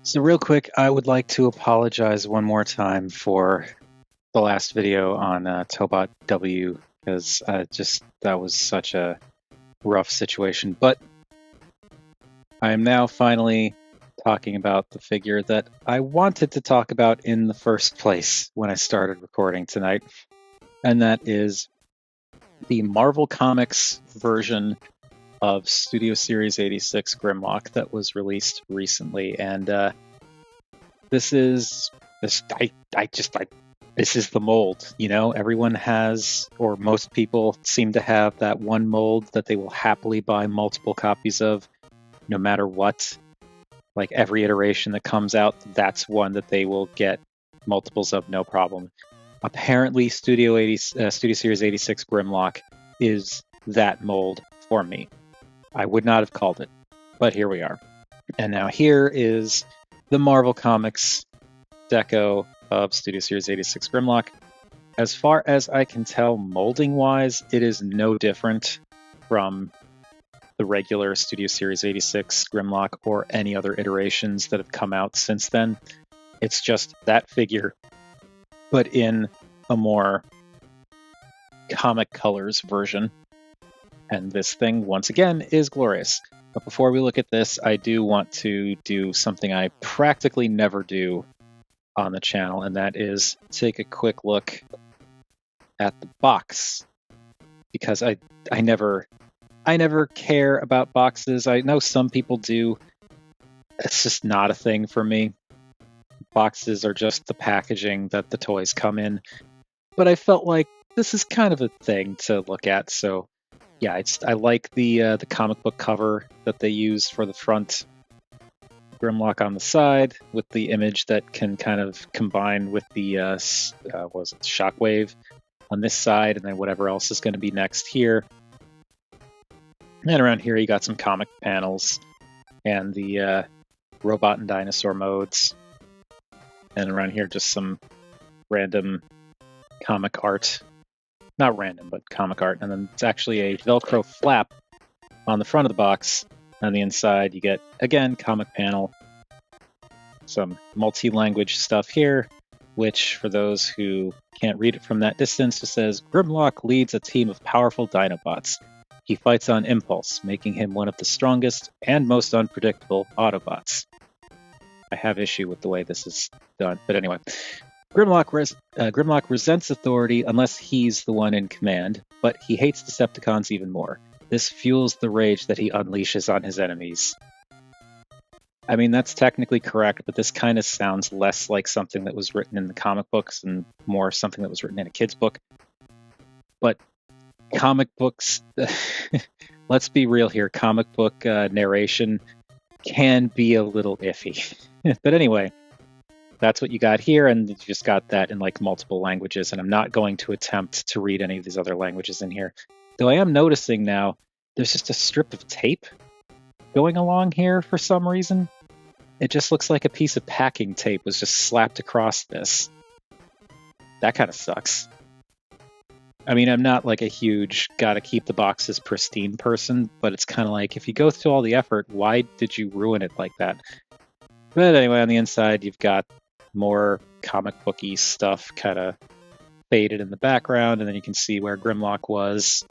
So real quick, I would like to apologize one more time for the last video on Tobot W, because that was such a rough situation. But I am now finally talking about the figure that I wanted to talk about in the first place when I started recording tonight, and that is the Marvel Comics version of Studio Series 86 Grimlock that was released recently. And this is the mold. You know, everyone has, or most people seem to have, that one mold that they will happily buy multiple copies of, no matter what. Like every iteration that comes out, that's one that they will get multiples of, no problem. Apparently, Studio Series 86 Grimlock is that mold for me. I would not have called it, but here we are. And now here is the Marvel Comics deco of Studio Series 86 Grimlock. As far as I can tell, molding-wise, it is no different from the regular Studio Series 86 Grimlock or any other iterations that have come out since then. It's just that figure, but in a more comic colors version. And this thing, once again, is glorious. But before we look at this, I do want to do something I practically never do on the channel, and that is take a quick look at the box. Because I never care about boxes. I know some people do. It's just not a thing for me. Boxes are just the packaging that the toys come in. But I felt like this is kind of a thing to look at, so yeah, I like the comic book cover that they used for the front Grimlock on the side, with the image that can kind of combine with the Shockwave on this side, and then whatever else is going to be next here. And around here you got some comic panels and the robot and dinosaur modes. And around here just some random comic art. Not random, but comic art. And then it's actually a Velcro flap on the front of the box. On the inside you get, again, comic panel. Some multi-language stuff here, which for those who can't read it from that distance, it says, Grimlock leads a team of powerful Dinobots. He fights on impulse, making him one of the strongest and most unpredictable Autobots. I have issue with the way this is done, but anyway. Grimlock resents authority unless he's the one in command, but he hates Decepticons even more. This fuels the rage that he unleashes on his enemies. I mean, that's technically correct, but this kind of sounds less like something that was written in the comic books and more something that was written in a kid's book. But comic books, let's be real here, comic book narration can be a little iffy. But anyway, that's what you got here, and you just got that in like multiple languages, and I'm not going to attempt to read any of these other languages in here. Though I am noticing now, there's just a strip of tape going along here for some reason. It just looks like a piece of packing tape was just slapped across this. That kind of sucks. I mean, I'm not like a huge gotta keep the boxes pristine person, but it's kind of like, if you go through all the effort, why did you ruin it like that? But anyway, on the inside, you've got more comic booky stuff kind of faded in the background, and then you can see where Grimlock was.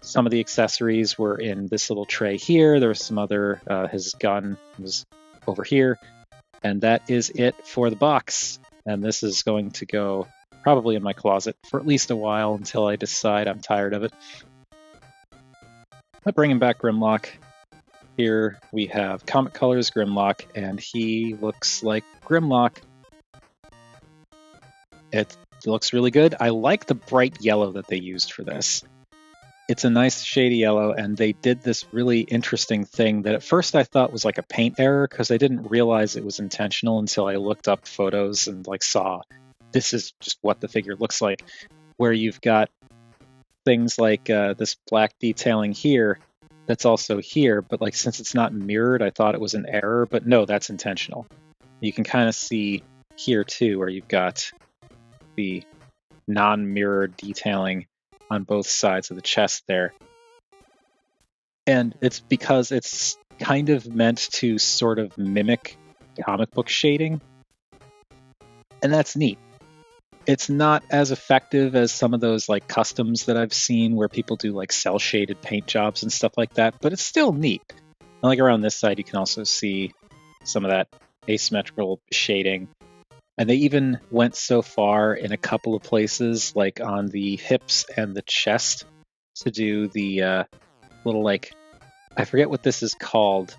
Some of the accessories were in this little tray here. There was some other, his gun was over here, and that is it for the box. And this is going to go probably in my closet for at least a while until I decide I'm tired of it. But bringing back Grimlock, here we have Comic Colors Grimlock, and he looks like Grimlock. It looks really good. I like the bright yellow that they used for this. It's a nice shady yellow, and they did this really interesting thing that at first I thought was like a paint error, because I didn't realize it was intentional until I looked up photos and like saw this is just what the figure looks like, where you've got things like this black detailing here that's also here, but like since it's not mirrored, I thought it was an error, but no, that's intentional. You can kind of see here too, where you've got the non-mirrored detailing on both sides of the chest there. And it's because it's kind of meant to sort of mimic comic book shading. And that's neat. It's not as effective as some of those like customs that I've seen where people do like cell shaded paint jobs and stuff like that, but it's still neat. And like around this side, you can also see some of that asymmetrical shading. And they even went so far in a couple of places, like on the hips and the chest, to do the little like, I forget what this is called,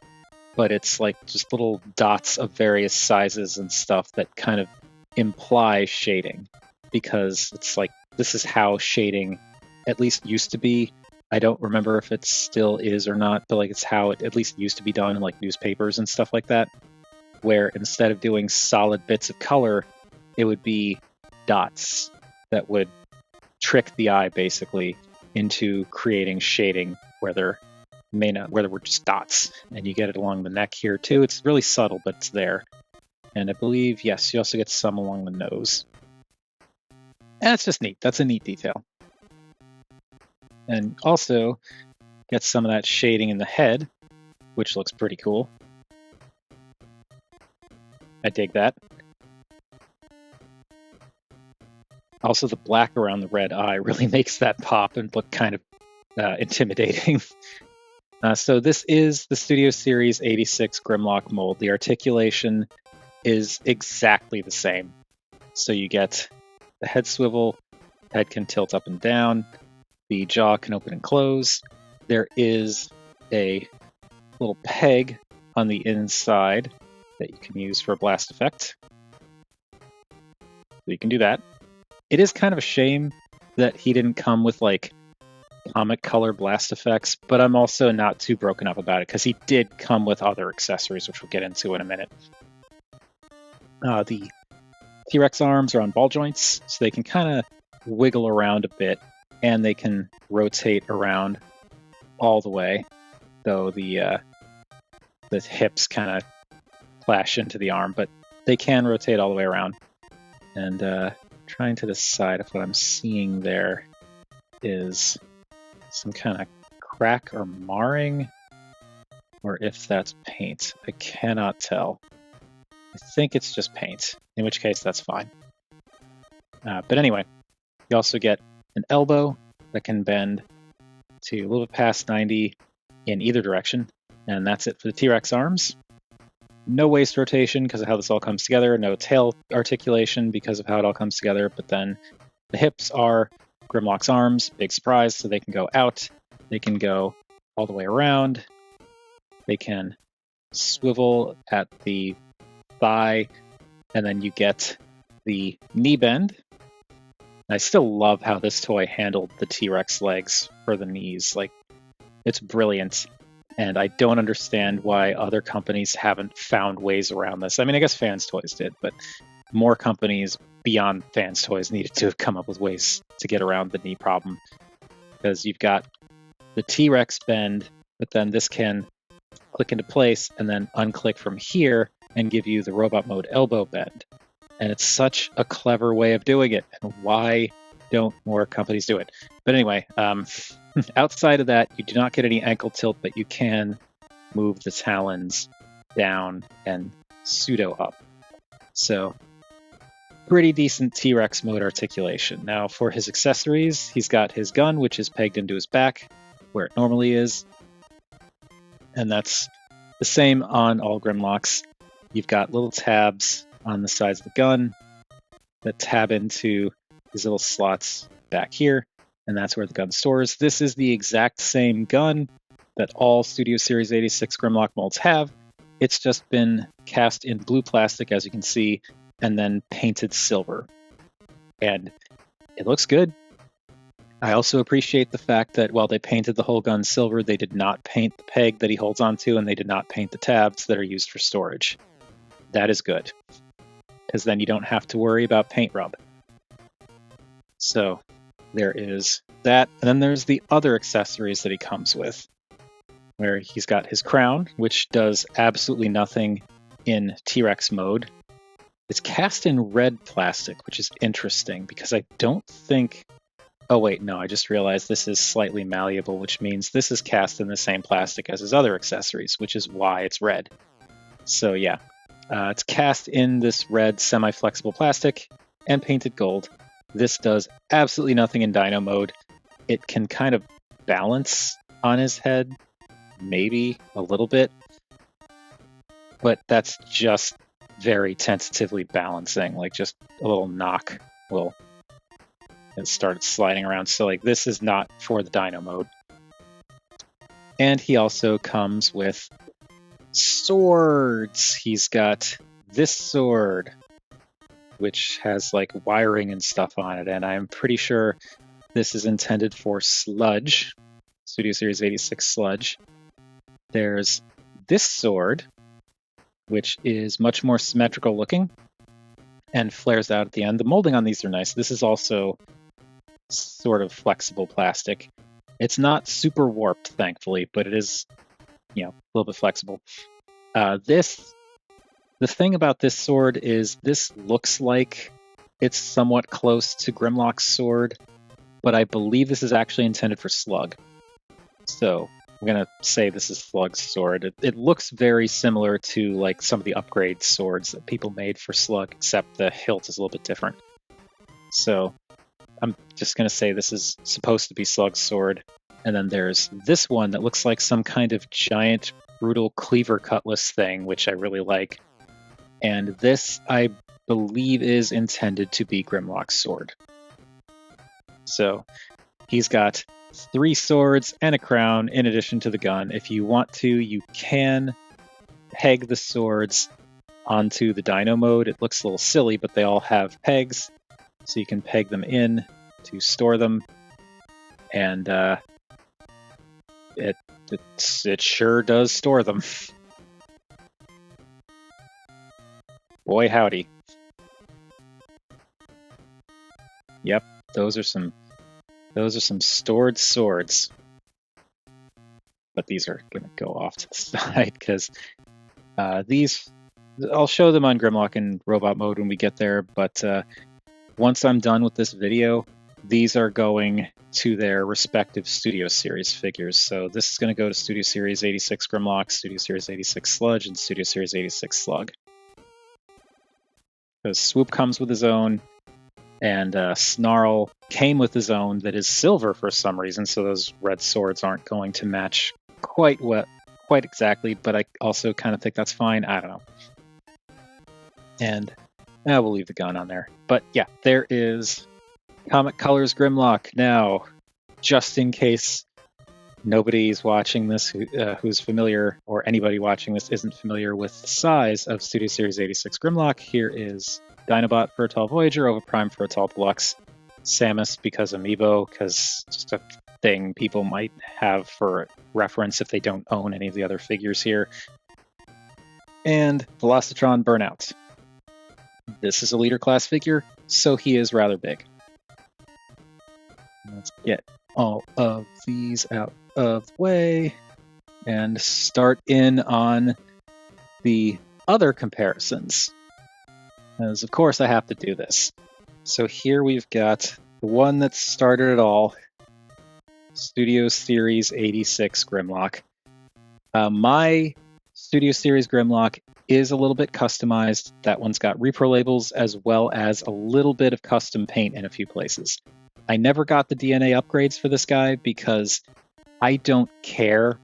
but it's like just little dots of various sizes and stuff that kind of imply shading, because it's like this is how shading at least used to be. I don't remember if it still is or not, but like it's how it at least used to be done in like newspapers and stuff like that, where instead of doing solid bits of color, it would be dots that would trick the eye basically into creating shading where there were just dots. And you get it along the neck here too. It's really subtle, but it's there. And I believe, yes, you also get some along the nose. And it's just neat. That's a neat detail. And also get some of that shading in the head, which looks pretty cool. I dig that. Also, the black around the red eye really makes that pop and look kind of intimidating. So this is the Studio Series 86 Grimlock mold. The articulation is exactly the same. So you get the head swivel, head can tilt up and down, the jaw can open and close. There is a little peg on the inside that you can use for a blast effect. So you can do that. It is kind of a shame that he didn't come with like comic color blast effects, but I'm also not too broken up about it because he did come with other accessories, which we'll get into in a minute. The T-Rex arms are on ball joints, so they can kind of wiggle around a bit, and they can rotate around all the way, though the hips kind of clash into the arm, but they can rotate all the way around. And trying to decide if what I'm seeing there is some kind of crack or marring, or if that's paint. I cannot tell. I think it's just paint, in which case that's fine. But anyway, you also get an elbow that can bend to a little bit past 90 in either direction, and that's it for the T-Rex arms. No waist rotation because of how this all comes together, no tail articulation because of how it all comes together, but then the hips are Grimlock's arms, big surprise, so they can go out, they can go all the way around, they can swivel at the thigh, and then you get the knee bend. I still love how this toy handled the T-Rex legs for the knees. Like, it's brilliant, and I don't understand why other companies haven't found ways around this. I mean, I guess Fans Toys did, but more companies beyond Fans Toys needed to have come up with ways to get around the knee problem, because you've got the T-Rex bend, but then this can click into place and then unclick from here and give you the robot mode elbow bend. And it's such a clever way of doing it. And why don't more companies do it? But anyway, outside of that, you do not get any ankle tilt, but you can move the talons down and pseudo up. So pretty decent T-Rex mode articulation. Now for his accessories, he's got his gun, which is pegged into his back where it normally is. And that's the same on all Grimlocks. You've got little tabs on the sides of the gun that tab into these little slots back here, and that's where the gun stores. This is the exact same gun that all Studio Series 86 Grimlock molds have. It's just been cast in blue plastic, as you can see, and then painted silver. And it looks good. I also appreciate the fact that while they painted the whole gun silver, they did not paint the peg that he holds onto, and they did not paint the tabs that are used for storage. That is good, because then you don't have to worry about paint rub. So there is that. And then there's the other accessories that he comes with, where he's got his crown, which does absolutely nothing in T-Rex mode. It's cast in red plastic, which is interesting because I don't think Oh wait, no, I just realized this is slightly malleable, which means this is cast in the same plastic as his other accessories, which is why it's red. So yeah, it's cast in this red semi-flexible plastic and painted gold. This does absolutely nothing in Dino mode. It can kind of balance on his head, maybe a little bit, but that's just very tentatively balancing, like just a little knock will start sliding around. So like this is not for the Dino mode. And he also comes with swords. He's got this sword, which has like wiring and stuff on it, and I'm pretty sure this is intended for Sludge, Studio Series 86 Sludge. There's this sword, which is much more symmetrical looking and flares out at the end. The molding on these are nice. This is also sort of flexible plastic. It's not super warped, thankfully, but it is, a little bit flexible. The thing about this sword is this looks like it's somewhat close to Grimlock's sword, but I believe this is actually intended for Slug. So I'm going to say this is Slug's sword. It looks very similar to like some of the upgrade swords that people made for Slug, except the hilt is a little bit different. So I'm just going to say this is supposed to be Slug's sword. And then there's this one that looks like some kind of giant, brutal cleaver cutlass thing, which I really like. And this, I believe, is intended to be Grimlock's sword. So he's got 3 swords and a crown in addition to the gun. If you want to, you can peg the swords onto the Dino mode. It looks a little silly, but they all have pegs, so you can peg them in to store them. And it sure does store them. Boy howdy. Yep, those are some stored swords. But these are gonna go off to the side because these, I'll show them on Grimlock in robot mode when we get there, but once I'm done with this video, these are going to their respective Studio Series figures. So this is going to go to Studio Series 86 Grimlock, Studio Series 86 Sludge, and Studio Series 86 Slug. Because Swoop comes with his own, and Snarl came with his own that is silver for some reason, so those red swords aren't going to match quite exactly, but I also kind of think that's fine. I don't know. And we'll leave the gun on there. But yeah, there is Comic Colors Grimlock. Now, just in case nobody's watching this who's familiar, or anybody watching this isn't familiar with the size of Studio Series 86 Grimlock, here is Dinobot for Atoll Voyager, Ovaprime for Atoll Deluxe, Samus because Amiibo, because just a thing people might have for reference if they don't own any of the other figures here, and Velocitron Burnout. This is a leader class figure, so he is rather big. Let's get all of these out of the way and start in on the other comparisons. As of course I have to do this. So here we've got the one that started it all, Studio Series 86 Grimlock. My Studio Series Grimlock is a little bit customized. That one's got repro labels as well as a little bit of custom paint in a few places. I never got the DNA upgrades for this guy because I don't care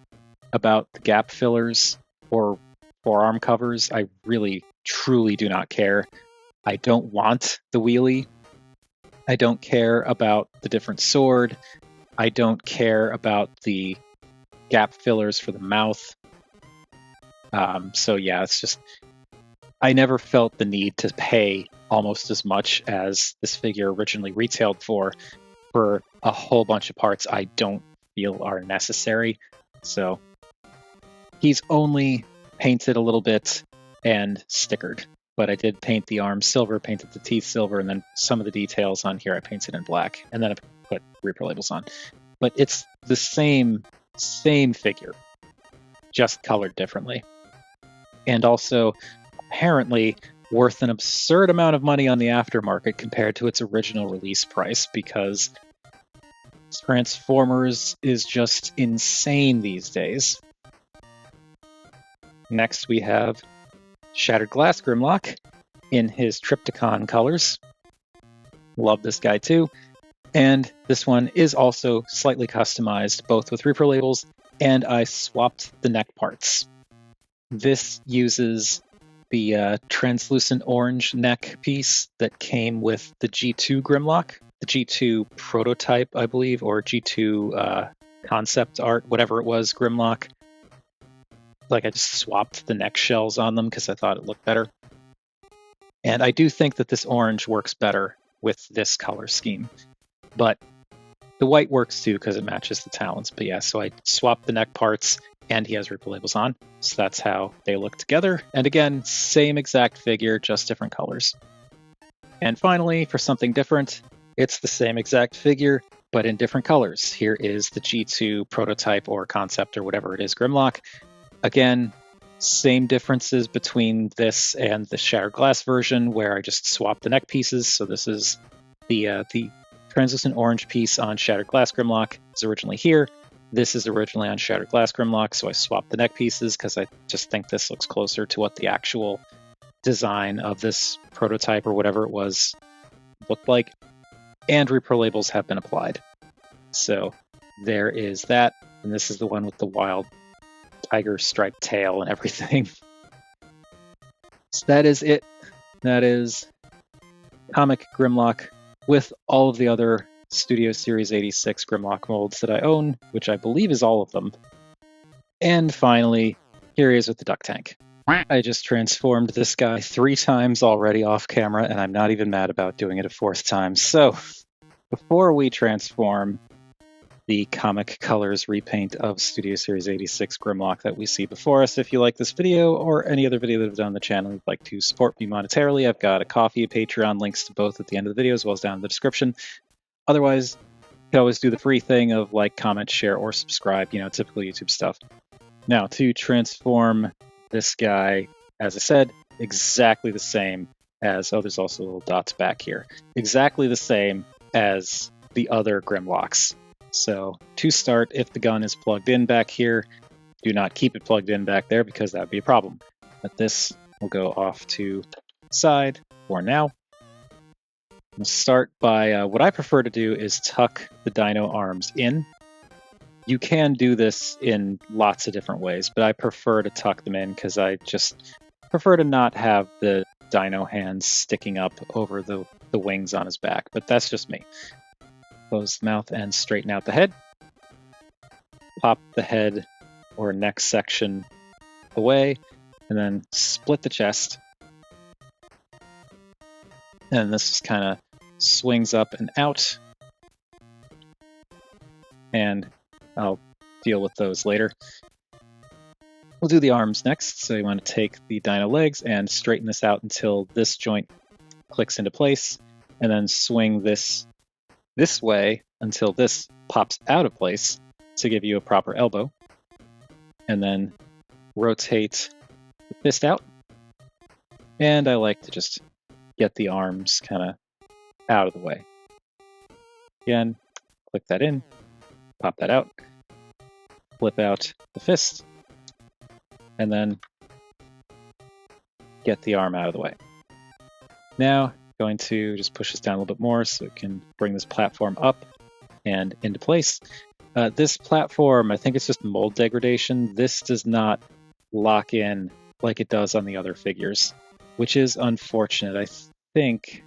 about the gap fillers or forearm covers. I really, truly do not care. I don't want the wheelie. I don't care about the different sword. I don't care about the gap fillers for the mouth. So yeah, it's just, I never felt the need to pay almost as much as this figure originally retailed for a whole bunch of parts I don't feel are necessary. So he's only painted a little bit and stickered, but I did paint the arms silver, painted the teeth silver, and then some of the details on here I painted in black, and then I put repro labels on. But it's the same figure, just colored differently. And also, apparently, worth an absurd amount of money on the aftermarket compared to its original release price, because Transformers is just insane these days. Next we have Shattered Glass Grimlock in his Triptychon colors. Love this guy too. And this one is also slightly customized, both with repro labels, and I swapped the neck parts. This uses the translucent orange neck piece that came with the G2 Grimlock, the G2 prototype, I believe, or G2 concept art, whatever it was, Grimlock. Like, I just swapped the neck shells on them because I thought it looked better. And I do think that this orange works better with this color scheme. But the white works too because it matches the talons. But yeah, so I swapped the neck parts and he has repro labels on. So that's how they look together. And again, same exact figure, just different colors. And finally, for something different, it's the same exact figure, but in different colors. Here is the G2 prototype or concept or whatever it is, Grimlock. Again, same differences between this and the Shattered Glass version where I just swapped the neck pieces. So this is the translucent orange piece on Shattered Glass Grimlock is originally here. This is originally on Shattered Glass Grimlock, so I swapped the neck pieces because I just think this looks closer to what the actual design of this prototype or whatever it was looked like. And repro labels have been applied. So there is that, and this is the one with the wild tiger striped tail and everything. So that is it. That is Comic Grimlock with all of the other Studio Series 86 Grimlock molds that I own, which I believe is all of them. And finally, here he is with the duck tank. I just transformed this guy 3 times already off camera, and I'm not even mad about doing it a 4th time. So, before we transform the Comic Colors repaint of Studio Series 86 Grimlock that we see before us, if you like this video or any other video that I've done on the channel, you'd like to support me monetarily, I've got a Ko-fi, a Patreon, links to both at the end of the video as well as down in the description. Otherwise, you can always do the free thing of like, comment, share, or subscribe, typical YouTube stuff. Now, to transform this guy, as I said, exactly the same as, oh, there's also little dots back here, exactly the same as the other Grimlocks. So, to start, if the gun is plugged in back here, do not keep it plugged in back there because that would be a problem. But this will go off to the side for now. We'll start by, what I prefer to do is tuck the dino arms in. You can do this in lots of different ways, but I prefer to tuck them in because I just prefer to not have the dino hands sticking up over the wings on his back, but that's just me. Close the mouth and straighten out the head. Pop the head or neck section away, and then split the chest. And this just kind of swings up and out. And I'll deal with those later. We'll do the arms next. So you want to take the dino legs and straighten this out until this joint clicks into place. And then swing this way until this pops out of place to give you a proper elbow. And then rotate the fist out. And I like to just get the arms kind of out of the way. Again, click that in, pop that out, flip out the fist, and then get the arm out of the way. Now, going to just push this down a little bit more so it can bring this platform up and into place. This platform, I think it's just mold degradation. This does not lock in like it does on the other figures, which is unfortunate. I think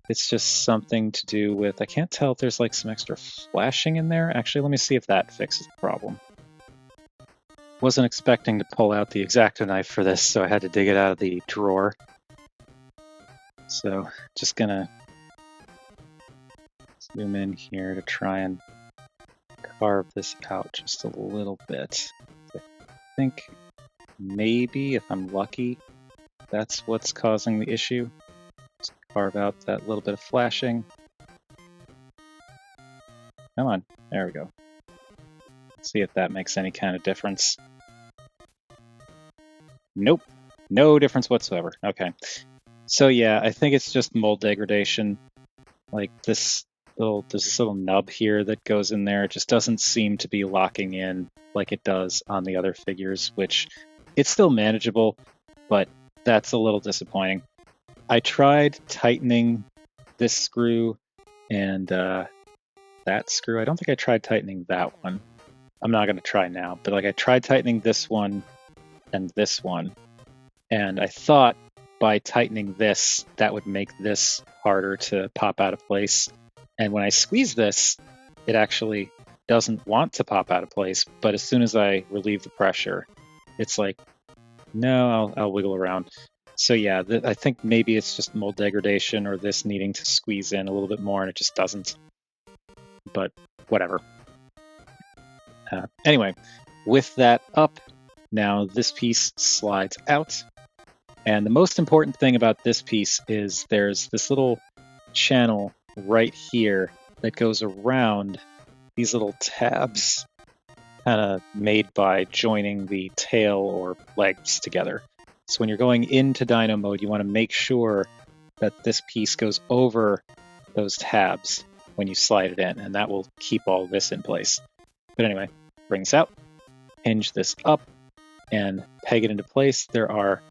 it's just something to do with, I can't tell if there's like some extra flashing in there. Actually, let me see if that fixes the problem. Wasn't expecting to pull out the X-Acto knife for this, so I had to dig it out of the drawer. So just gonna zoom in here to try and carve this out just a little bit. I think maybe, if I'm lucky, that's what's causing the issue. Just carve out that little bit of flashing. Come on, there we go. Let's see if that makes any kind of difference. Nope, no difference whatsoever. Okay. So yeah, I think it's just mold degradation. Like, this There's this little nub here that goes in there. It just doesn't seem to be locking in like it does on the other figures, which it's still manageable, but that's a little disappointing. I tried tightening this screw and that screw. I don't think I tried tightening that one. I'm not going to try now, but like I tried tightening this one and this one, and I thought by tightening this, that would make this harder to pop out of place. And when I squeeze this, it actually doesn't want to pop out of place, but as soon as I relieve the pressure, it's like, no, I'll wiggle around. So yeah, I think maybe it's just mold degradation or this needing to squeeze in a little bit more and it just doesn't. But whatever. Anyway, with that up, now this piece slides out. And the most important thing about this piece is there's this little channel right here that goes around these little tabs, kind of made by joining the tail or legs together. So when you're going into dyno mode, you want to make sure that this piece goes over those tabs when you slide it in, and that will keep all this in place. But anyway, bring this out, hinge this up, and peg it into place. There are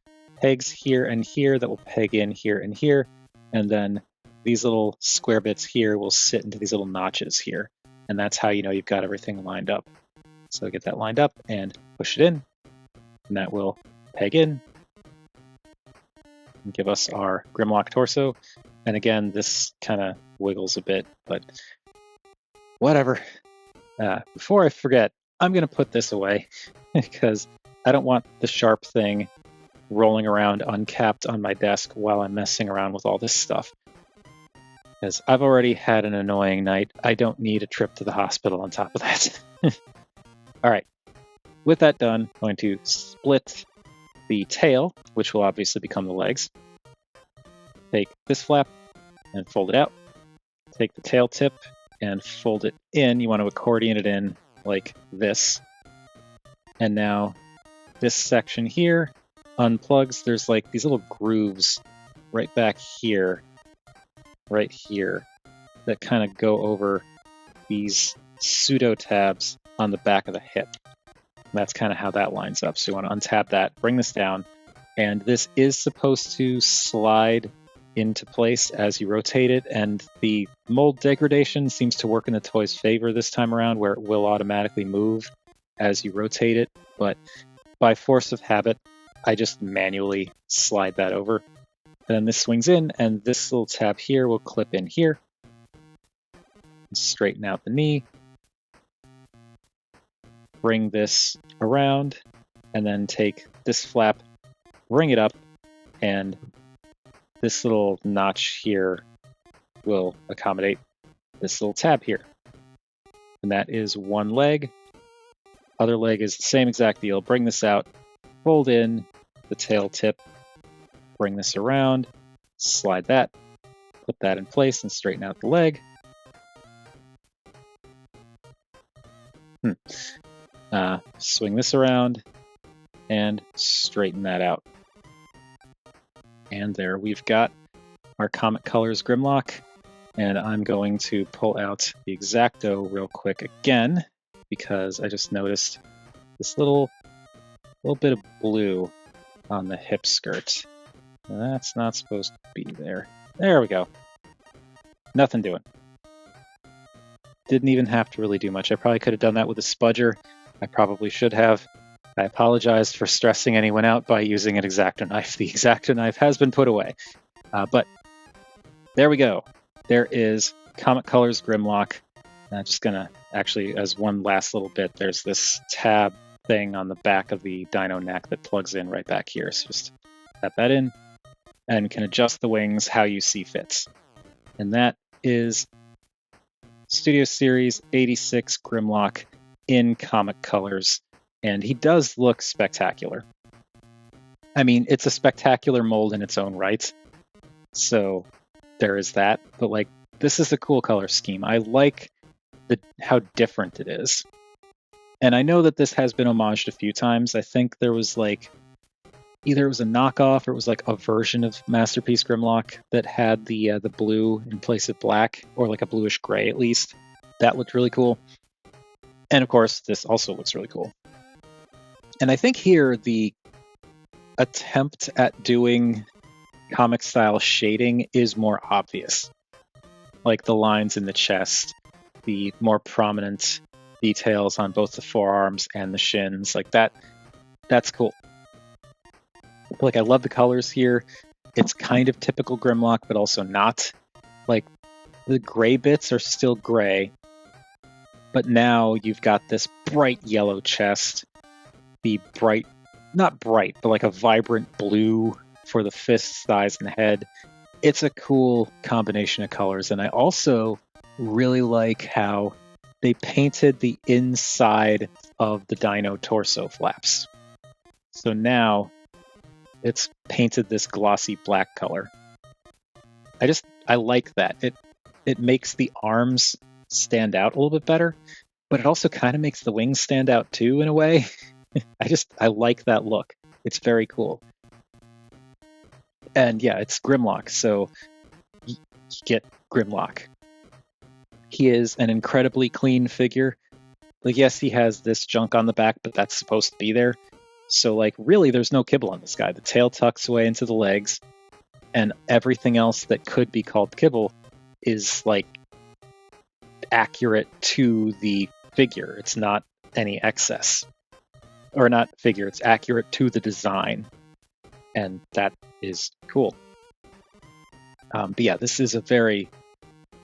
pegs here and here that will peg in here and here, and then these little square bits here will sit into these little notches here, and that's how you know you've got everything lined up. So get that lined up and push it in, and that will peg in and give us our Grimlock torso. And again, this kind of wiggles a bit, but whatever. Before I forget, I'm going to put this away because I don't want the sharp thing rolling around uncapped on my desk while I'm messing around with all this stuff. Because I've already had an annoying night. I don't need a trip to the hospital on top of that. All right, with that done, I'm going to split the tail, which will obviously become the legs. Take this flap and fold it out. Take the tail tip and fold it in. You want to accordion it in like this. And now this section here unplugs. There's like these little grooves right back here, right here, that kind of go over these pseudo tabs on the back of the hip. That's kind of how that lines up. So you want to untap that, bring this down, and this is supposed to slide into place as you rotate it, and the mold degradation seems to work in the toy's favor this time around, where it will automatically move as you rotate it, but by force of habit, I just manually slide that over. And then this swings in, and this little tab here will clip in here. Straighten out the knee. Bring this around, and then take this flap, bring it up, and this little notch here will accommodate this little tab here. And that is one leg. Other leg is the same exact deal. Bring this out, fold in the tail tip, bring this around, slide that, put that in place, and straighten out the leg. Swing this around and straighten that out. And there we've got our Comic Colors Grimlock. And I'm going to pull out the X-Acto real quick again, because I just noticed this little bit of blue on the hip skirt. And that's not supposed to be there. There we go. Nothing doing. Didn't even have to really do much. I probably could have done that with a spudger. I probably should have. I apologize for stressing anyone out by using an X-Acto knife. The X-Acto knife has been put away. But there we go. There is Comic Colors Grimlock. I'm just going to actually, as one last little bit, there's this tab thing on the back of the dyno neck that plugs in right back here. So just tap that in and can adjust the wings how you see fits. And that is Studio Series 86 Grimlock in Comic Colors. And he does look spectacular. I mean, it's a spectacular mold in its own right. So there is that. But like, this is a cool color scheme. I like how different it is. And I know that this has been homaged a few times. I think there was like either it was a knockoff or it was like a version of Masterpiece Grimlock that had the blue in place of black, or like a bluish gray at least. That looked really cool. And of course, this also looks really cool. And I think here the attempt at doing comic style shading is more obvious. Like the lines in the chest, the more prominent details on both the forearms and the shins, like that's cool. Like, I love the colors here. It's kind of typical Grimlock, but also not. Like, the gray bits are still gray, but now you've got this bright yellow chest, the bright, not bright, but like a vibrant blue for the fists, thighs, and the head. It's a cool combination of colors, and I also really like how they painted the inside of the dino torso flaps. So now it's painted this glossy black color. I like that. It makes the arms stand out a little bit better, but it also kind of makes the wings stand out too in a way. I like that look. It's very cool. And yeah, it's Grimlock, so you get Grimlock. He is an incredibly clean figure. Like, yes, he has this junk on the back, but that's supposed to be there. So, like, really, there's no kibble on this guy. The tail tucks away into the legs, and everything else that could be called kibble is, like, accurate to the figure. It's not any excess. Or not figure, it's accurate to the design. And that is cool. But yeah, this is a very,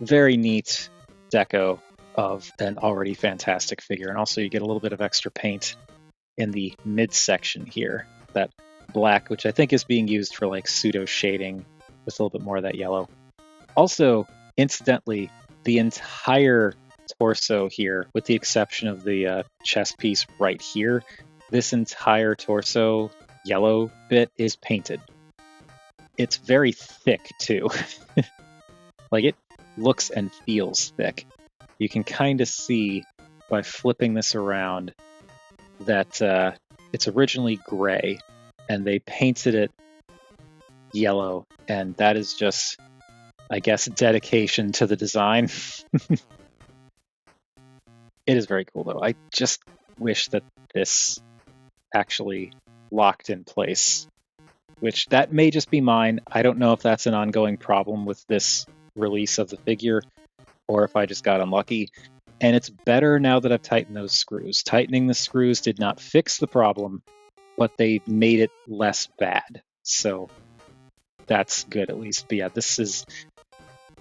very neat deco of an already fantastic figure. And also you get a little bit of extra paint in the midsection here, that black, which I think is being used for like pseudo shading with a little bit more of that yellow. Also, incidentally, the entire torso here, with the exception of the chest piece right here, this entire torso yellow bit is painted. It's very thick too. Like, it looks and feels thick. You can kind of see by flipping this around that it's originally gray and they painted it yellow, and that is just, I guess, dedication to the design. It is very cool though. I just wish that this actually locked in place, which that may just be mine. I don't know if that's an ongoing problem with this release of the figure or if I just got unlucky. And it's better now that I've tightened those screws. Tightening the screws did not fix the problem, but they made it less bad. So that's good at least. But yeah, this is,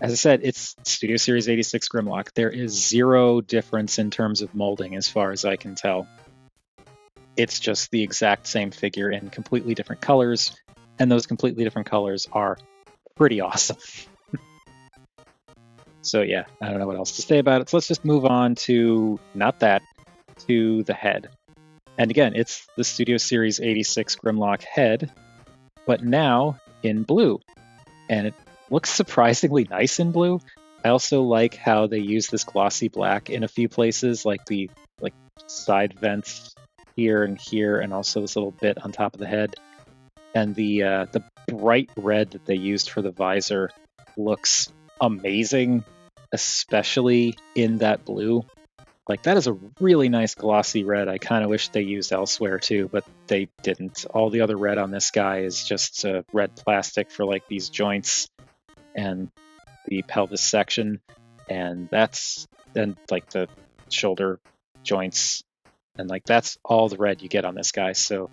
as I said, it's Studio Series 86 Grimlock. There is zero difference in terms of molding as far as I can tell. It's just the exact same figure in completely different colors, and those completely different colors are pretty awesome. So yeah, I don't know what else to say about it. So let's just move on to, not that, to the head. And again, it's the Studio Series 86 Grimlock head, but now in blue. And it looks surprisingly nice in blue. I also like how they use this glossy black in a few places, like the side vents here, and also this little bit on top of the head. And the bright red that they used for the visor looks amazing, especially in that blue. Like, that is a really nice glossy red. I kind of wish they used elsewhere too, but they didn't. All the other red on this guy is just red plastic for like these joints and the pelvis section, and then like the shoulder joints, and like that's all the red you get on this guy. So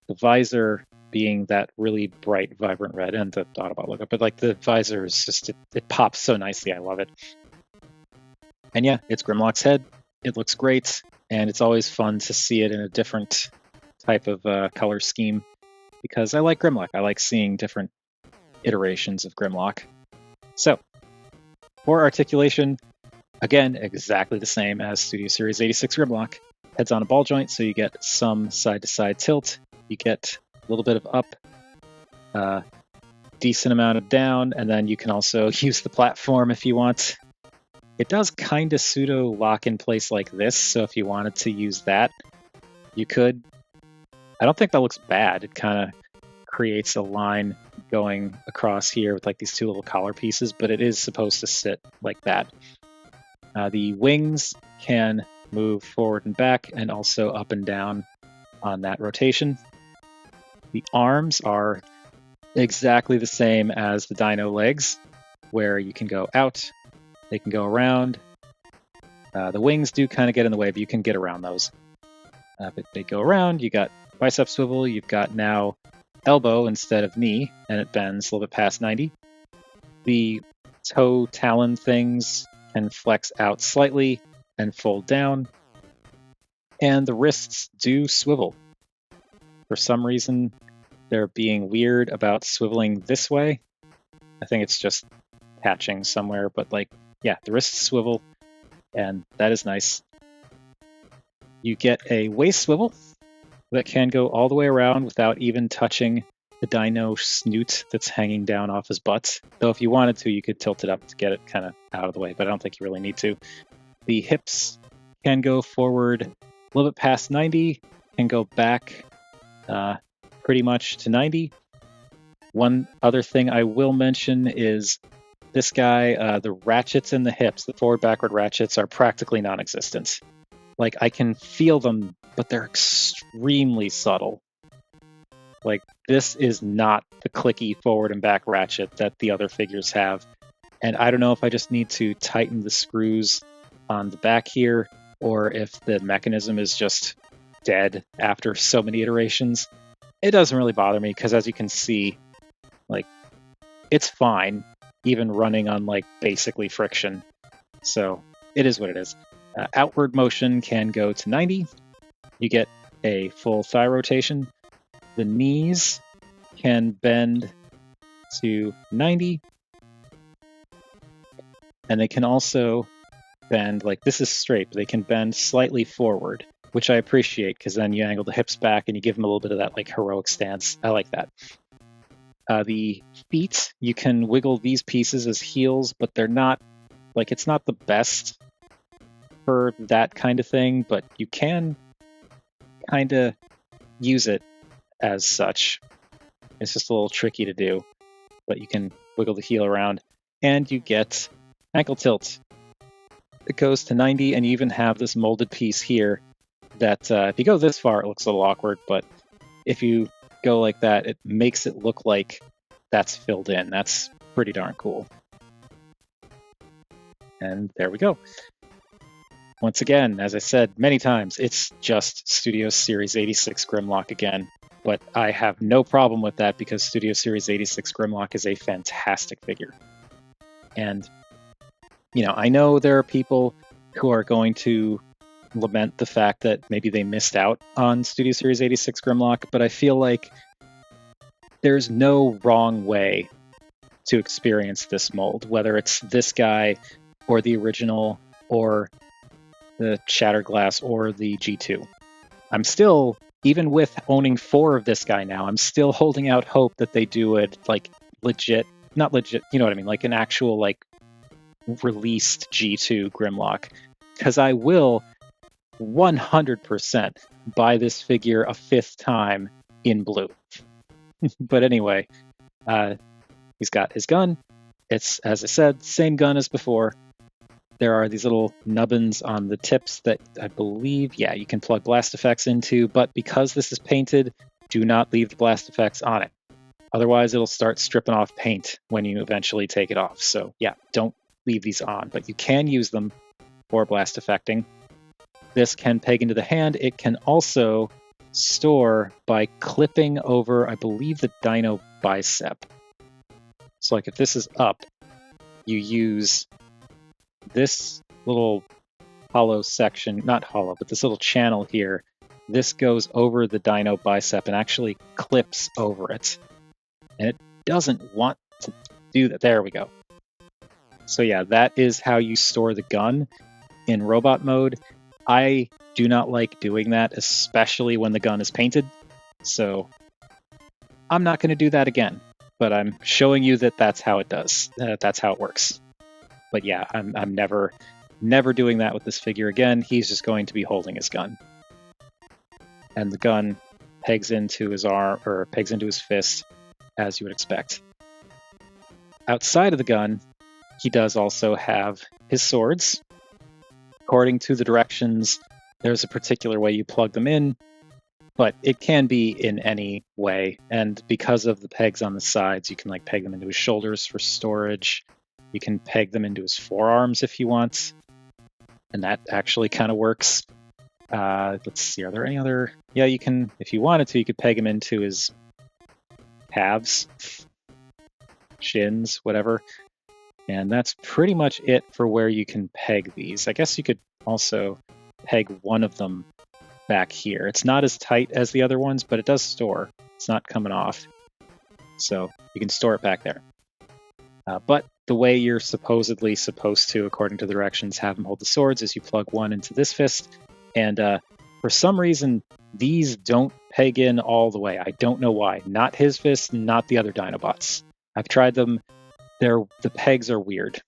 the visor being that really bright, vibrant red, and the Autobot logo, but like the visor is just, it pops so nicely. I love it. And yeah, it's Grimlock's head. It looks great, and it's always fun to see it in a different type of color scheme, because I like Grimlock. I like seeing different iterations of Grimlock. So, for articulation, again, exactly the same as Studio Series 86 Grimlock. Head's on a ball joint, so you get some side-to-side tilt. You get a little bit of up, decent amount of down, and then you can also use the platform if you want. It does kind of pseudo lock in place like this, so if you wanted to use that, you could. I don't think that looks bad. It kind of creates a line going across here with like these two little collar pieces, but it is supposed to sit like that. The wings can move forward and back and also up and down on that rotation. The arms are exactly the same as the dino legs, where you can go out, they can go around. The wings do kind of get in the way, but you can get around those. But they go around, you got bicep swivel, you've got now elbow instead of knee, and it bends a little bit past 90. The toe talon things can flex out slightly and fold down. And the wrists do swivel. For some reason, they're being weird about swiveling this way. I think it's just catching somewhere, but like, yeah, the wrists swivel, and that is nice. You get a waist swivel that can go all the way around without even touching the dino snoot that's hanging down off his butt. Though if you wanted to, you could tilt it up to get it kind of out of the way, but I don't think you really need to. The hips can go forward a little bit past 90, can go back pretty much to 90. One other thing I will mention is this guy, the ratchets in the hips, the forward-backward ratchets, are practically non-existent. Like, I can feel them, but they're extremely subtle. Like, this is not the clicky forward and back ratchet that the other figures have. And I don't know if I just need to tighten the screws on the back here, or if the mechanism is just dead after so many iterations. It doesn't really bother me, because as you can see, like, it's fine, even running on, like, basically friction. So, it is what it is. Outward motion can go to 90. You get a full thigh rotation. The knees can bend to 90. And they can also bend, like this is straight, but they can bend slightly forward, which I appreciate, because then you angle the hips back and you give them a little bit of that like heroic stance. I like that. The feet, you can wiggle these pieces as heels, but they're not, like, it's not the best for that kind of thing, but you can kind of use it as such. It's just a little tricky to do, but you can wiggle the heel around, and you get ankle tilt. It goes to 90, and you even have this molded piece here that if you go this far, it looks a little awkward, but if you go like that, it makes it look like that's filled in. That's pretty darn cool. And there we go. Once again, as I said many times, it's just Studio Series 86 Grimlock again. But I have no problem with that, because Studio Series 86 Grimlock is a fantastic figure. And, you know, I know there are people who are going to lament the fact that maybe they missed out on Studio Series 86 Grimlock, but I feel like there's no wrong way to experience this mold, whether it's this guy or the original or the Shatterglass or the G2. I'm still, even with owning 4 of this guy now, I'm still holding out hope that they do it like legit, not legit, you know what I mean, like an actual like released G2 Grimlock, because I will 100% buy this figure a 5th time in blue. But anyway, he's got his gun. It's, as I said, same gun as before. There are these little nubbins on the tips that I believe, yeah, you can plug blast effects into, but because this is painted, do not leave the blast effects on it. Otherwise, it'll start stripping off paint when you eventually take it off. So yeah, don't leave these on, but you can use them for blast effecting. This can peg into the hand. It can also store by clipping over, I believe, the dino bicep. So like if this is up, you use this little hollow section, not hollow, but this little channel here. This goes over the dino bicep and actually clips over it. And it doesn't want to do that. There we go. So yeah, that is how you store the gun in robot mode. I do not like doing that, especially when the gun is painted. So I'm not going to do that again, but I'm showing you that that's how it does. That's how it works. But yeah, I'm never doing that with this figure again. He's just going to be holding his gun. And the gun pegs into his arm, or pegs into his fist, as you would expect. Outside of the gun, he does also have his swords. According to the directions, there's a particular way you plug them in, but it can be in any way. And because of the pegs on the sides, you can like peg them into his shoulders for storage. You can peg them into his forearms if you want, and that actually kind of works. Let's see, are there any other? Yeah, you can, if you wanted to, you could peg him into his calves, shins, whatever. And that's pretty much it for where you can peg these. I guess you could also peg one of them back here. It's not as tight as the other ones, but it does store. It's not coming off. So you can store it back there. But the way you're supposedly supposed to, according to the directions, have him hold the swords is you plug one into this fist. And for some reason, these don't peg in all the way. I don't know why. Not his fist, not the other Dinobots. I've tried them. The pegs are weird.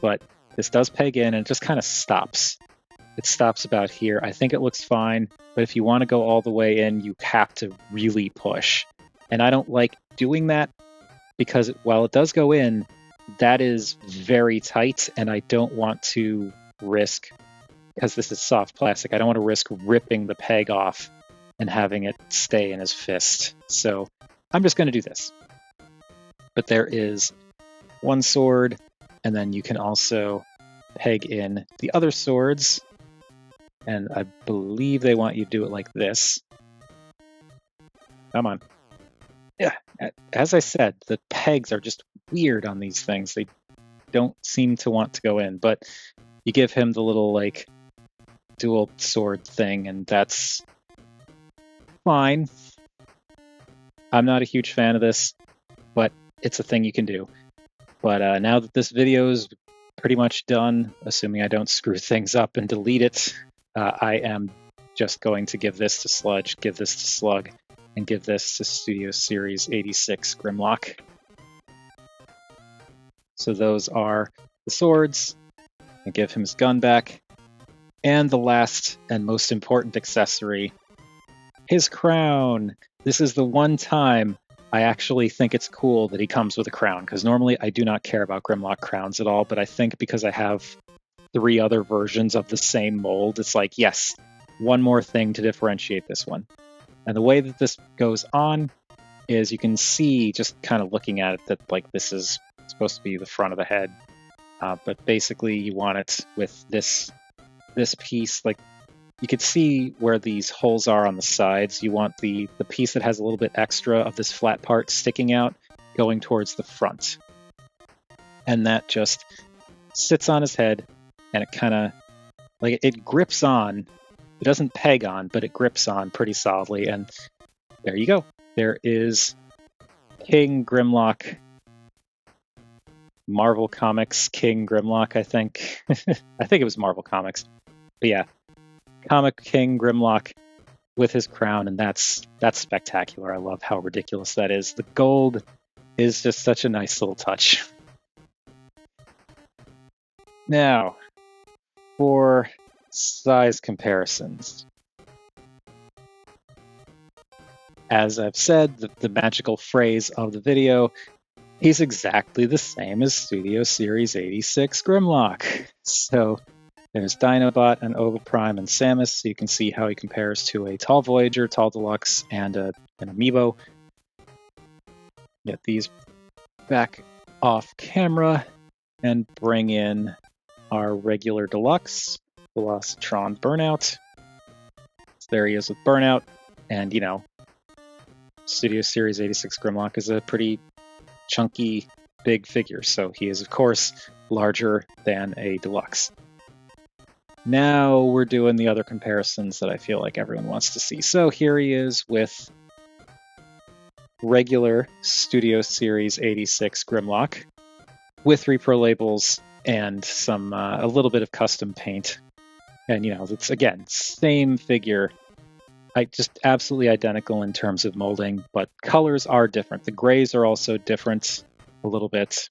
But this does peg in, and it just kind of stops. It stops about here. I think it looks fine, but if you want to go all the way in, you have to really push. And I don't like doing that because while it does go in, that is very tight, and I don't want to risk, because this is soft plastic, I don't want to risk ripping the peg off and having it stay in his fist. So I'm just going to do this. But there is one sword, and then you can also peg in the other swords. And I believe they want you to do it like this. Come on. Yeah, as I said, the pegs are just weird on these things. They don't seem to want to go in, but you give him the little like dual sword thing, and that's fine. I'm not a huge fan of this, but it's a thing you can do. But now that this video is pretty much done, assuming I don't screw things up and delete it, I am just going to give this to Sludge, give this to Slug, and give this to Studio Series 86 Grimlock. So those are the swords. I give him his gun back. And the last and most important accessory, his crown. This is the one time I actually think it's cool that he comes with a crown, because normally I do not care about Grimlock crowns at all, but I think because I have 3 other versions of the same mold, it's like, yes, one more thing to differentiate this one. And the way that this goes on is you can see, just kind of looking at it, that like this is supposed to be the front of the head, but basically you want it with this piece, like you could see where these holes are on the sides. You want the piece that has a little bit extra of this flat part sticking out going towards the front. And that just sits on his head, and it kind of, like, it grips on. It doesn't peg on, but it grips on pretty solidly. And there you go. There is King Grimlock. Marvel Comics King Grimlock, I think. I think it was Marvel Comics. But yeah, Comic King Grimlock with his crown, and that's spectacular. I love how ridiculous that is. The gold is just such a nice little touch. Now, for size comparisons. As I've said, the magical phrase of the video, he's exactly the same as Studio Series 86 Grimlock. So there's Dinobot and Oviprime and Samus, so you can see how he compares to a Tall Voyager, Tall Deluxe, and an Amiibo. Get these back off camera and bring in our regular Deluxe, Velocitron Burnout. So there he is with Burnout, and you know, Studio Series 86 Grimlock is a pretty chunky, big figure, so he is, of course, larger than a Deluxe. Now we're doing the other comparisons that I feel like everyone wants to see. So here he is with regular Studio Series 86 Grimlock with repro labels and some a little bit of custom paint. And you know, it's again, same figure. Just absolutely identical in terms of molding, but colors are different. The grays are also different a little bit.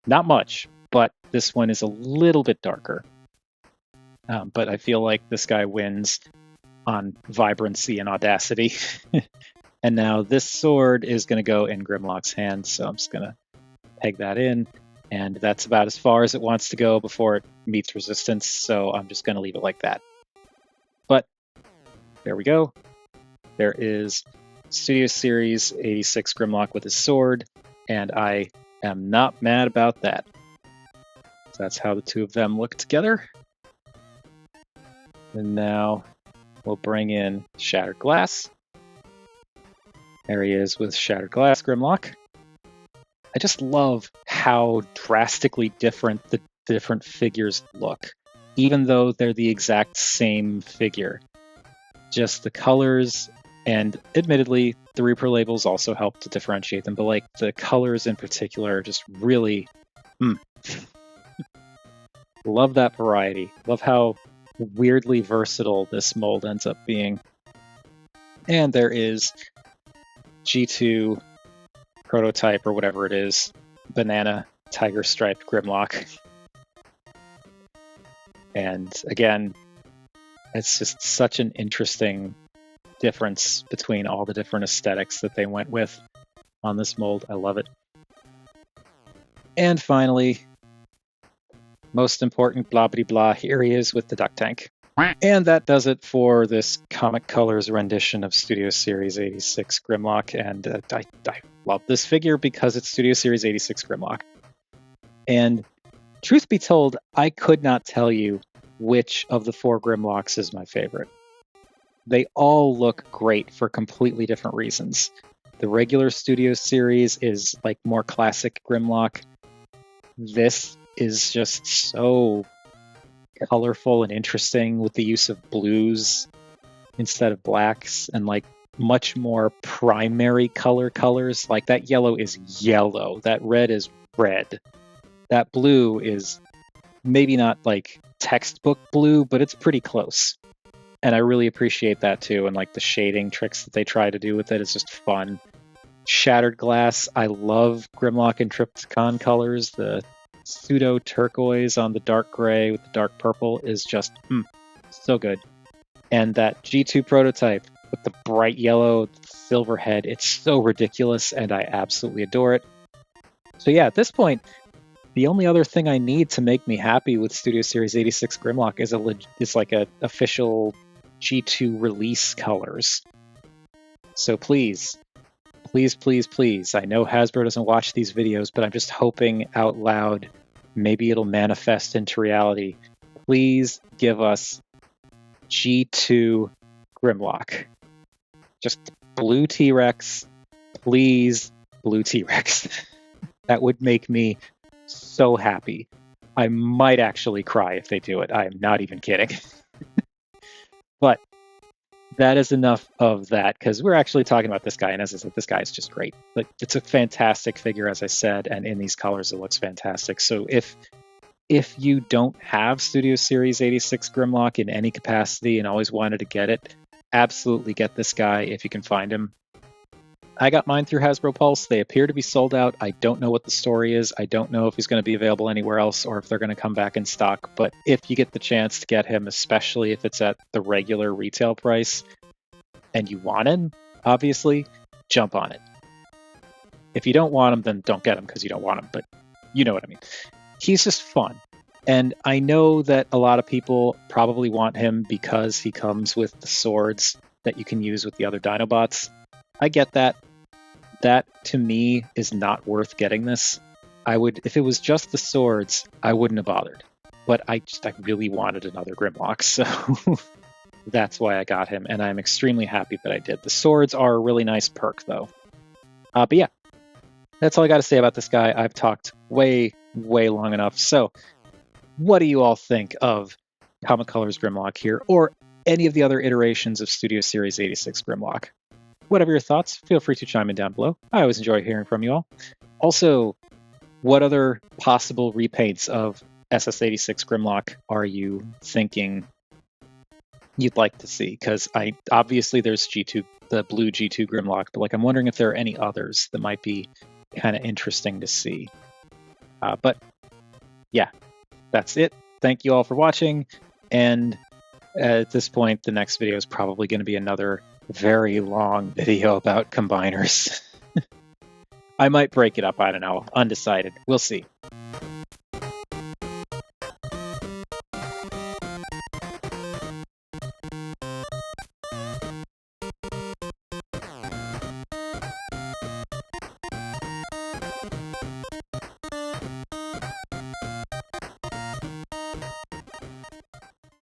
Not much, but this one is a little bit darker. But I feel like this guy wins on vibrancy and audacity. And now this sword is going to go in Grimlock's hand, so I'm just going to peg that in, and that's about as far as it wants to go before it meets resistance, so I'm just going to leave it like that. But there we go. There is Studio Series 86 Grimlock with his sword, and I am not mad about that. So that's how the two of them look together. And now we'll bring in Shattered Glass. There he is with Shattered Glass Grimlock. I just love how drastically different the different figures look, even though they're the exact same figure. Just the colors, and admittedly, the Reaper labels also help to differentiate them, but like the colors in particular are just really... Love that variety. Love how weirdly versatile this mold ends up being. And there is G2 prototype, or whatever it is, banana tiger striped Grimlock. And again, it's just such an interesting difference between all the different aesthetics that they went with on this mold. I love it. And finally, most important, blah blah blah, here he is with the duck tank. And that does it for this Comic Colors rendition of Studio Series 86 Grimlock, and I love this figure because it's Studio Series 86 Grimlock. And truth be told, I could not tell you which of the 4 Grimlocks is my favorite. They all look great for completely different reasons. The regular Studio Series is like more classic Grimlock. This is just so colorful and interesting with the use of blues instead of blacks, and like much more primary colors. Like that yellow is yellow, that red is red, that blue is maybe not like textbook blue, but it's pretty close. And I really appreciate that too, and like the shading tricks that they try to do with it is just fun. Shattered Glass, I love Grimlock and Trypticon colors. The pseudo turquoise on the dark gray with the dark purple is just so good. And that G2 prototype with the bright yellow silver head, it's so ridiculous and I absolutely adore it. So yeah, at this point, the only other thing I need to make me happy with Studio Series 86 Grimlock is like a official G2 release colors. So please, please, please, please. I know Hasbro doesn't watch these videos, but I'm just hoping out loud, maybe it'll manifest into reality. Please give us G2 Grimlock. Just blue T-Rex. Please, blue T-Rex. That would make me so happy. I might actually cry if they do it. I am not even kidding. But that is enough of that, because we're actually talking about this guy, and as I said, this guy is just great. Like, it's a fantastic figure, as I said, and in these colors, it looks fantastic. So if you don't have Studio Series 86 Grimlock in any capacity and always wanted to get it, absolutely get this guy if you can find him. I got mine through Hasbro Pulse. They appear to be sold out. I don't know what the story is. I don't know if he's going to be available anywhere else or if they're going to come back in stock. But if you get the chance to get him, especially if it's at the regular retail price and you want him, obviously, jump on it. If you don't want him, then don't get him because you don't want him. But you know what I mean. He's just fun. And I know that a lot of people probably want him because he comes with the swords that you can use with the other Dinobots. I get that. That, to me, is not worth getting this. If it was just the swords, I wouldn't have bothered. But I really wanted another Grimlock, so that's why I got him, and I'm extremely happy that I did. The swords are a really nice perk, though. But yeah, that's all I got to say about this guy. I've talked way, way long enough. So, what do you all think of Comic Colors Grimlock here, or any of the other iterations of Studio Series 86 Grimlock? Whatever your thoughts, feel free to chime in down below. I always enjoy hearing from you all. Also, what other possible repaints of SS86 Grimlock are you thinking you'd like to see? Because obviously there's G2, the blue G2 Grimlock, but like I'm wondering if there are any others that might be kind of interesting to see. But yeah, that's it. Thank you all for watching, and At this point, the next video is probably going to be another very long video about combiners. I might break it up, I don't know, undecided. We'll see.